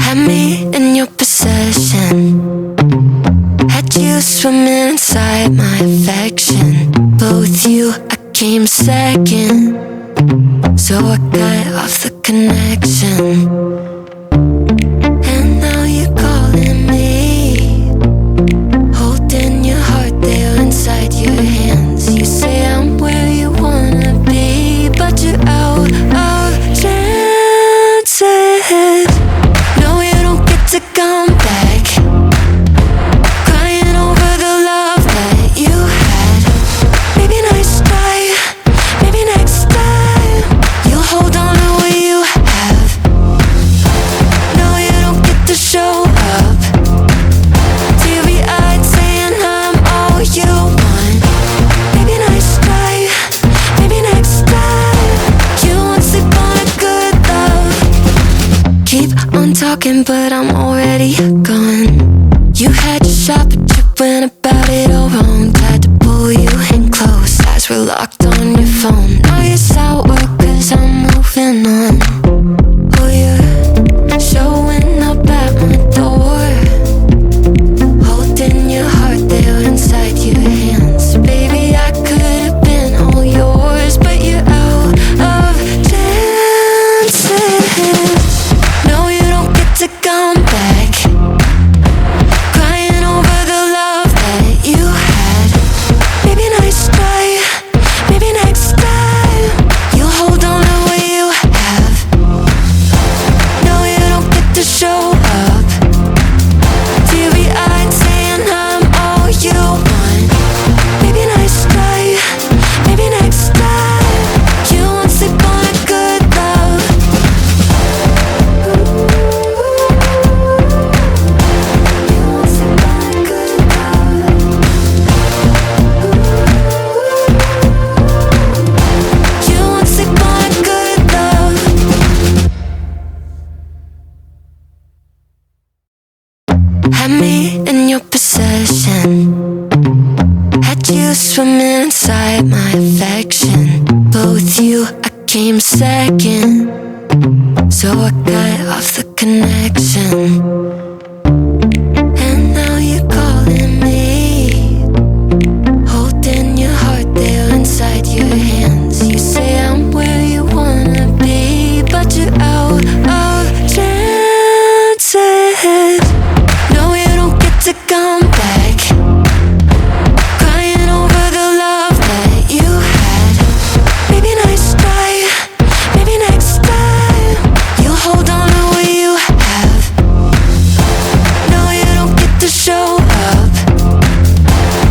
Had me in your possession, had you swimming inside my affection. But with you I came second, so I cut off the connection. And now you're calling me, holding your heart there inside your hands. You say I'm where you wanna be, but you're out of chances. No, you don't get to come back, crying over the love that you had. Maybe next time, maybe next time, you'll hold on to what you have. No, you don't get to show up, teary-eyed saying I'm all you want. Maybe next time, maybe next time, you won't sleep on a good love. Keep on talking, but I'm already gone. You had your shot, but you went about it all wrong. Tried to pull you in close, eyes were locked on your phone. Now you're sour, cause I'm moving on. Oh, you're showing up at my door, holding your heart there inside your hands. Baby, I could have been all yours, but you're out of chances. No, you don't get to come back, crying over the love that you had. Maybe next time, maybe next time, you'll hold on to what you have. No, you don't get to show up, teary-eyed saying I'm all you want. Maybe next time, maybe next time, you won't sleep on a good love. You won't sleep on a good love. You won't sleep on a good love. Had me in your possession, had you swimming inside my affection. But with you I came second, so I cut off the connection. And now you're calling me, holding your heart there inside your hands. You say I'm where you wanna be, but you're out of chances. No, you don't get to come back, crying over the love that you had. Maybe next time, maybe next time, you'll hold on to what you have. No, you don't get to show up,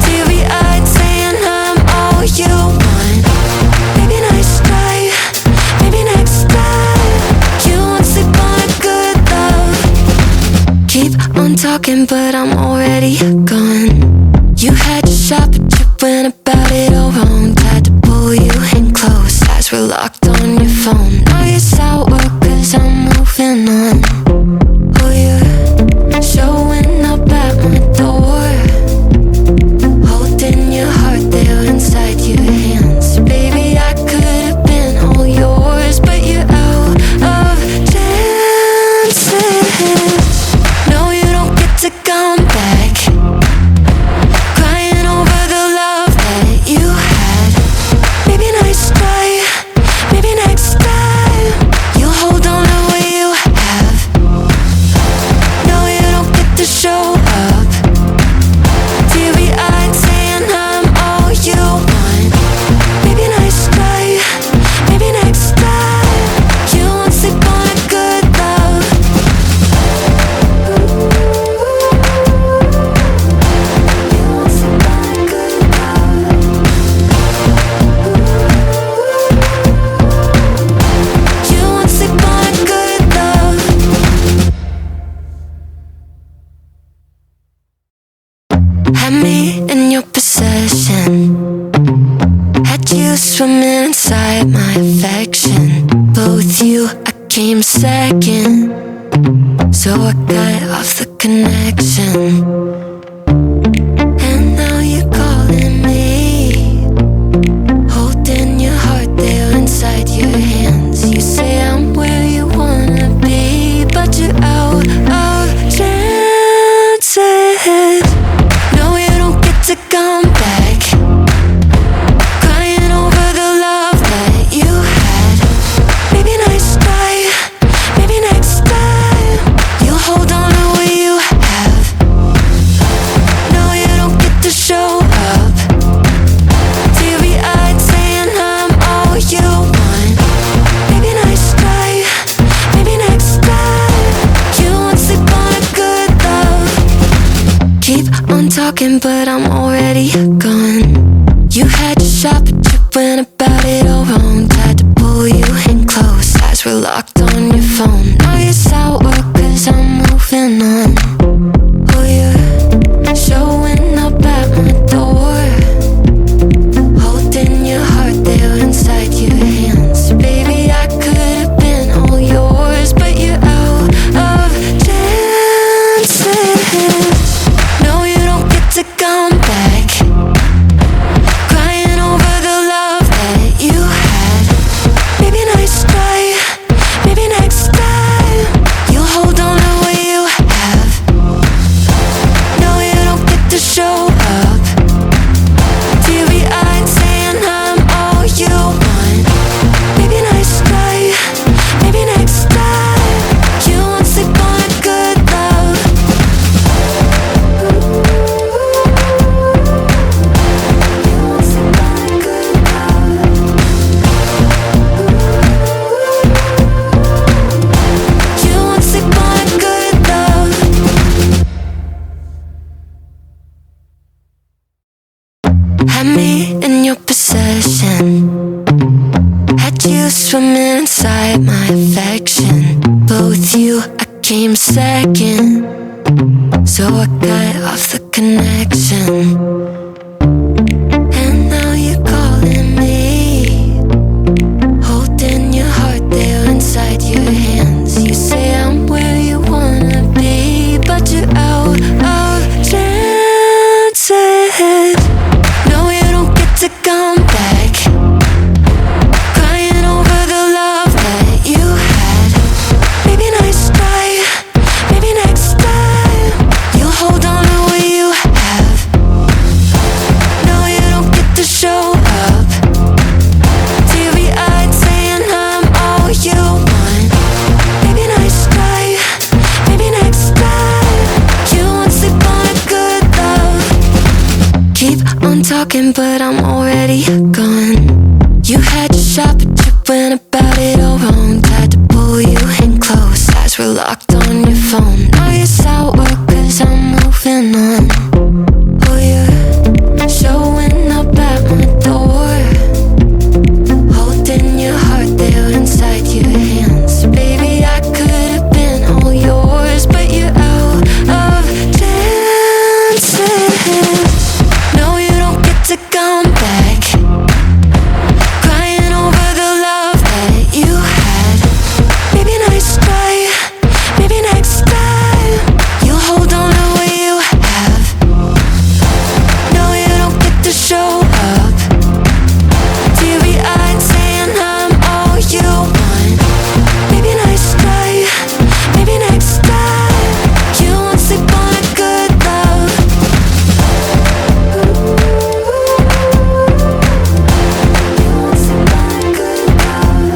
teary-eyed saying I'm all you want. Maybe next time, maybe next time, you won't sleep on a good love. Keep on talking, but I'm already gone. You had your shot, but you went about it all wrong. Tried to pull you in close, eyes were locked on your phone. Now you're sour, cause I'm moving on. Oh, you're showing up at my door, holding your heart there inside your hands. Baby, I could have been all yours, but you're out of chances. No, you don't get to come back, crying over the love that you had. Maybe next time, maybe next time, you'll hold on to what you have. No, you don't get to show up, teary-eyed saying I'm all you want. Maybe next time, maybe next time, you won't sleep on a good love. You won't sleep on a good love. You won't sleep on a good love. Had me in your possession, had you swimming inside my affection. But with you I came second, so I cut off the connection. And now you're calling me, holding your heart there inside your hands. You say I'm where you wanna be, but you're out talking, but I'm already gone. You had your shot, but you went about it all wrong. Tried to pull you in close, eyes were locked on your phone. Now you're sour, cause I'm moving on. Oh, you're showing up at my door, holding your heart there inside your hands. Baby, I could have been all yours, but you're out of chances. No, you don't get to come back, crying over the love that you had. Maybe nice try, maybe next time you'll hold on to what you have. No, you don't get to show up, teary-eyed saying I'm all you want. Maybe nice try, maybe next time you won't sleep on a good love. You won't sleep on a good love. You won't sleep on a good love. Had me in your possession, had you swimming inside my affection. Both you, I came second, so I cut off the connection. And now you're calling me, holding your heart there inside your hands. You say I'm where you wanna be, but you're out of chances. No, you don't get to come back, crying over the love that you had. Maybe nice try, maybe next time you'll hold on to what you have. No, you don't get to show up, teary-eyed saying I'm all you want. Maybe nice try, maybe next time you won't sleep on a good love. Keep on talking, but I'm already gone. You had your shot, but you went about it all wrong. Tried to pull you in close, eyes were locked on your phone. Now you're sour, cause I'm moving on. Oh, you're showing up at my door, holding your heart there inside your hands. Baby, I could have been all yours, but you're out of chances. No, you don't get to come back, crying over the love that you had. Maybe nice try, maybe next time you'll hold on to what you have. No, you don't get to show up, teary-eyed saying I'm all you want. Maybe nice try, maybe next time you won't sleep on a good love. You won't sleep on a good love.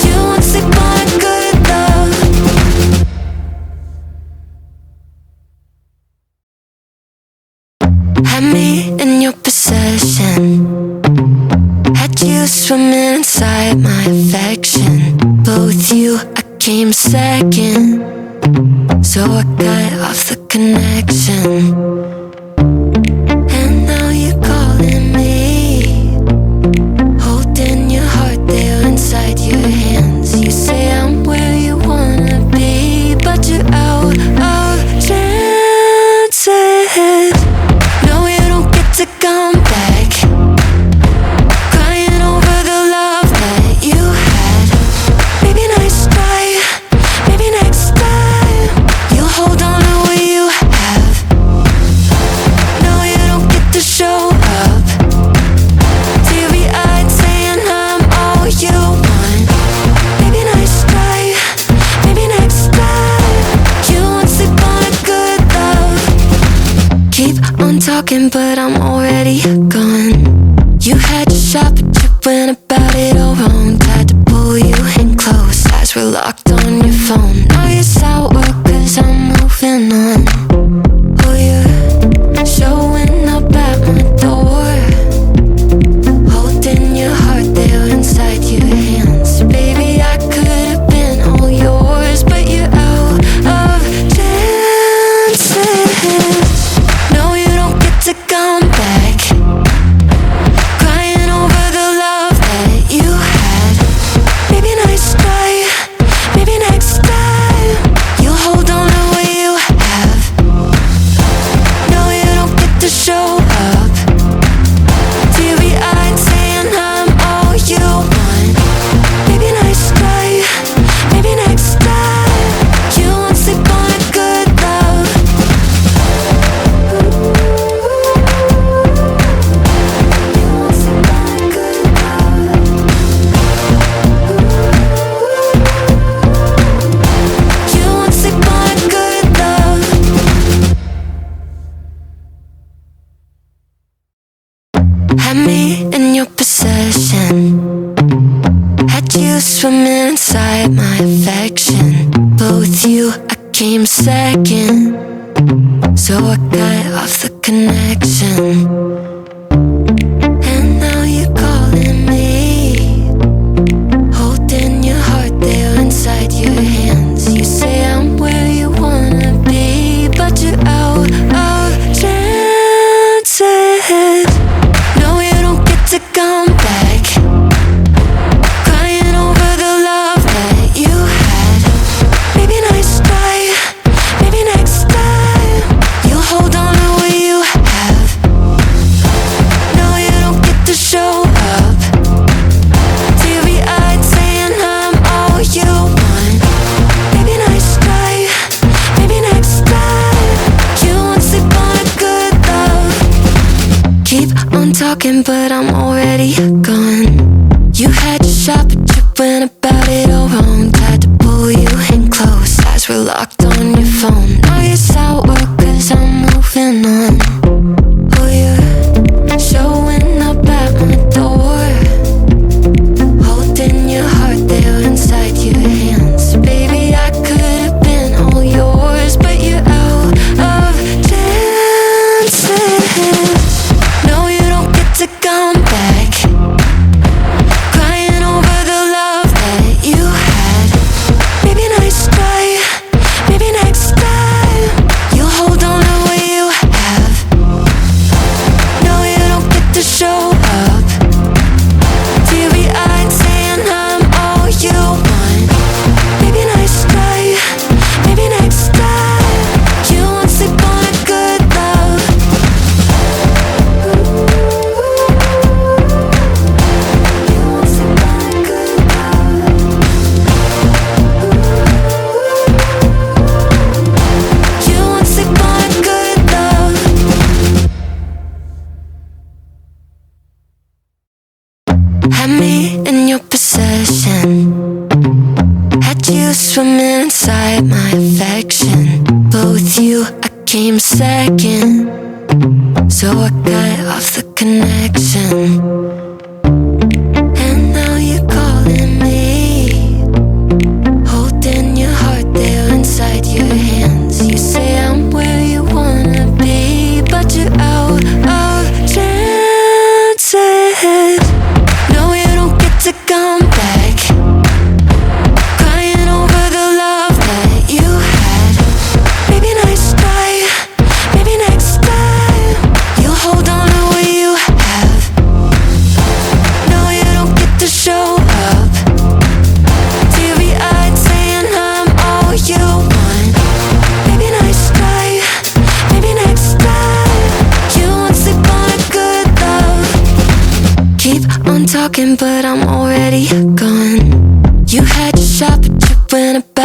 You won't sleep on a good love. Had me in your possession, had you swimming inside my affection. Both you, I came second, so I cut off the connection. And now you're calling me, holding your heart there inside your hands. You say I'm where you wanna be, but you're out of chances. No, you don't get to come back, crying over the love that you had. Maybe nice try, maybe next time you'll hold on to what you have. No, you don't get to show up, teary-eyed saying I'm all you want. Maybe nice try, maybe next time you won't sleep on a good love. Keep on talking, but I'm already gone. You had your shot, but you went about it all wrong. Tried to pull you in close, eyes were locked on your phone. Now you're sour, cause I'm moving on. Oh, you're showing up at my door, holding your heart there inside your hands. Baby, I could have been all yours, but you're out swimming inside my affection. But with you, I came second. So I cut off the connection. And now you're calling me, holding your heart there inside your hands. You say I'm where you wanna be, but you're out of chances. No, you don't get to come back. Crying over the love that you had. Maybe nice try, maybe next time you'll hold on to what you have. No, you don't get to show up, teary-eyed saying I'm all you want. Maybe nice try, maybe next time you won't sleep on a good love. Keep on talking, but I'm already gone. You had your shot, but you went about it all wrong. Tried to pull you in close, eyes were locked on your phone. Now you're sour, cause I'm moving on. Oh, you're showing up at my door, holding your heart there inside your hands. Baby, I could have been all yours, but you're out of chances. No, you don't get to come back. Crying over the love that you had. Maybe nice try, maybe next time you'll hold on to what you have. No, you don't get to show up, teary-eyed saying I'm all you want. Maybe nice try, maybe next time you won't sleep on a good love. You won't sleep on a good love. You won't sleep on a good love. Had me in your possession, had you swimming inside my affection. But with you, I came second. So I cut off the connection. And now you're calling me, holding your heart there inside your hands. You say I'm where you wanna be, but you're out of chances. No, you don't get to come back. Crying over the love that you had. Maybe nice try, maybe next time you'll hold on to what you have. No, you don't get to show up, teary-eyed saying I'm all you want. Maybe nice try, maybe next time you won't sleep on a good love. Keep on talking, but I'm already gone. You had your shot, but you went about